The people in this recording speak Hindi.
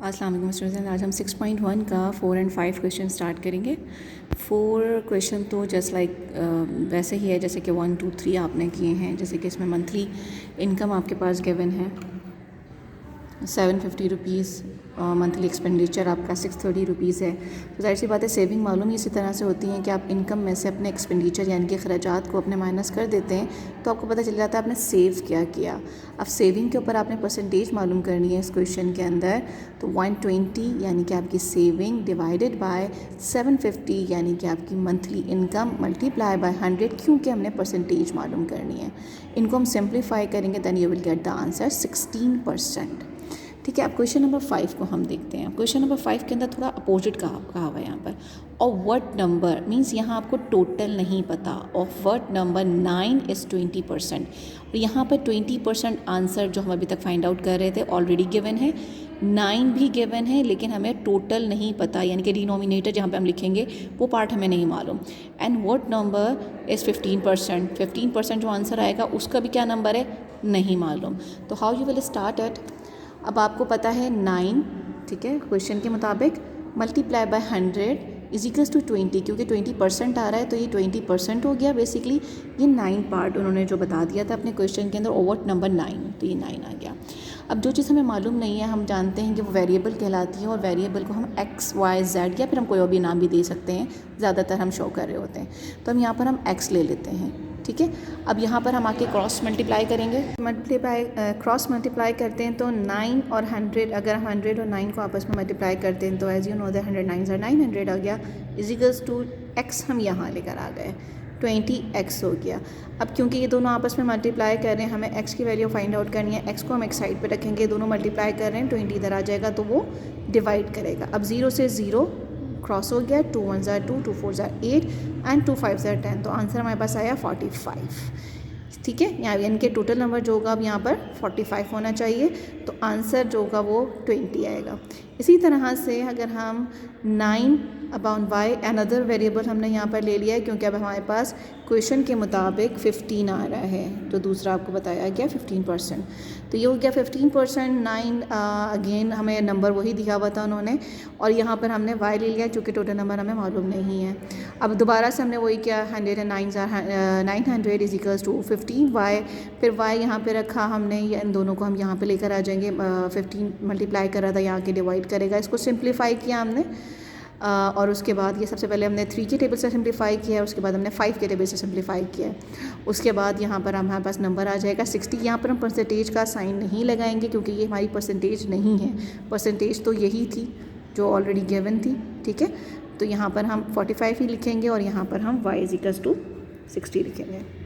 अस्सलाम वालेकुम स्टूडेंट्स। आज हम 6.1 का 4 और 5 क्वेश्चन स्टार्ट करेंगे। 4 क्वेश्चन तो जस्ट लाइक वैसे ही है जैसे कि 1, 2, 3 आपने किए हैं। जैसे कि इसमें मंथली इनकम आपके पास गिवन है 750 रुपीज़, मंथली एक्सपेंडिचर आपका 630 रुपीज़ है। तो जाहिर सी बात है सेविंग मालूम ही इसी तरह से होती है कि आप इनकम में से अपने एक्सपेंडिचर यानी कि अखराजात को अपने माइनस कर देते हैं तो आपको पता चल जाता है आपने सेव क्या किया। अब सेविंग के ऊपर आपने परसेंटेज मालूम करनी है इस क्वेश्चन के अंदर। तो 120 यानी कि आपकी सेविंग डिवाइडेड बाय 750 यानी कि आपकी मंथली इनकम मल्टीप्लाई बाय 100, क्योंकि हमने परसेंटेज मालूम करनी है। इनको हम सिंप्लीफाई करेंगे then you will get the answer 16%। ठीक है। अब क्वेश्चन नंबर 5 को हम देखते हैं। क्वेश्चन नंबर 5 के अंदर थोड़ा अपोजिट कहा हुआ है यहाँ पर। और व्हाट नंबर मीन्स यहाँ आपको टोटल नहीं पता। Of what number 9 is 20%। और यहाँ पर 20% आंसर जो हम अभी तक फाइंड आउट कर रहे थे ऑलरेडी गिवन है, 9 भी गिवन है, लेकिन हमें टोटल नहीं पता यानी कि डिनोमिनेटर जहाँ पे हम लिखेंगे वो पार्ट हमें नहीं मालूम। And what number is 15%। 15% जो आंसर आएगा उसका भी क्या नंबर है नहीं मालूम। तो how you will start at. अब आपको पता है 9, ठीक है, क्वेश्चन के मुताबिक multiply by 100 is equals to 20, क्योंकि 20% आ रहा है तो ये 20% हो गया। बेसिकली ये 9 पार्ट उन्होंने जो बता दिया था अपने क्वेश्चन के अंदर ओवर नंबर 9, तो ये 9 आ गया। अब जो चीज़ हमें मालूम नहीं है, हम जानते हैं कि वो वेरिएबल कहलाती है और वेरिएबल को हम x, y, z या फिर हम कोई और भी नाम भी दे सकते हैं, ज़्यादातर हम शो कर रहे होते हैं। तो हम यहाँ पर हम x ले लेते हैं, ठीक है। अब यहाँ पर हम आके क्रॉस मल्टीप्लाई करेंगे। क्रॉस मल्टीप्लाई करते हैं तो 9 और 100, अगर हम 100 और 9 को आपस में मल्टीप्लाई करते हैं तो as you know that 100 9 are 900 आ गया इज इक्वल्स टू x हम यहाँ लेकर आ गए 20x हो गया। अब क्योंकि ये दोनों आपस में मल्टीप्लाई कर रहे हैं, हमें x की वैल्यू फाइंड आउट करनी है। x को हम एक साइड पे रखेंगे, दोनों मल्टीप्लाई कर रहे हैं, 20 इधर आ जाएगा तो वो डिवाइड करेगा। अब 0 से 0 क्रॉस हो गया, 2 1 ज़ा 2, 2 4 ज़ा 8 एंड 2 5 ज़ा 10। तो आंसर हमारे पास आया 45, ठीक है। यहाँ यानी कि टोटल नंबर जो होगा अब यहाँ पर 45 होना चाहिए, तो आंसर जो होगा वो 20 आएगा। इसी तरह से अगर हम 9 अपॉन y अनदर वेरिएबल हमने यहाँ पर ले लिया है, क्योंकि अब हमारे पास क्वेश्चन के मुताबिक 15 आ रहा है, तो दूसरा आपको बताया गया 15%। तो ये हो गया 15%। 9 अगेन हमें नंबर वही दिया हुआ था उन्होंने, और यहाँ पर हमने y ले लिया क्योंकि टोटल नंबर हमें मालूम नहीं है। अब दोबारा से हमने वही किया, 900 इज इक्वल्स टू 15y, फिर y यहाँ पे रखा हमने, इन दोनों को हम यहाँ पे लेकर आ जाएंगे। 15 मल्टीप्लाई कर रहा था, यहाँ के डिवाइड करेगा, इसको सिंप्लीफाई किया हमने। और उसके बाद ये सबसे पहले हमने 3 के टेबल से सिंप्लीफाई किया है, उसके बाद हमने 5 के टेबल से सिंप्लीफाई किया है। उसके बाद यहाँ पर हमारे पास नंबर आ जाएगा 60। यहाँ पर हम परसेंटेज का साइन नहीं लगाएंगे क्योंकि ये हमारी परसेंटेज नहीं है, परसेंटेज तो यही थी जो ऑलरेडी गिवन थी, ठीक है। तो यहाँ पर हम 45 ही लिखेंगे और यहाँ पर हम y इज इक्वल्स टू 60 लिखेंगे।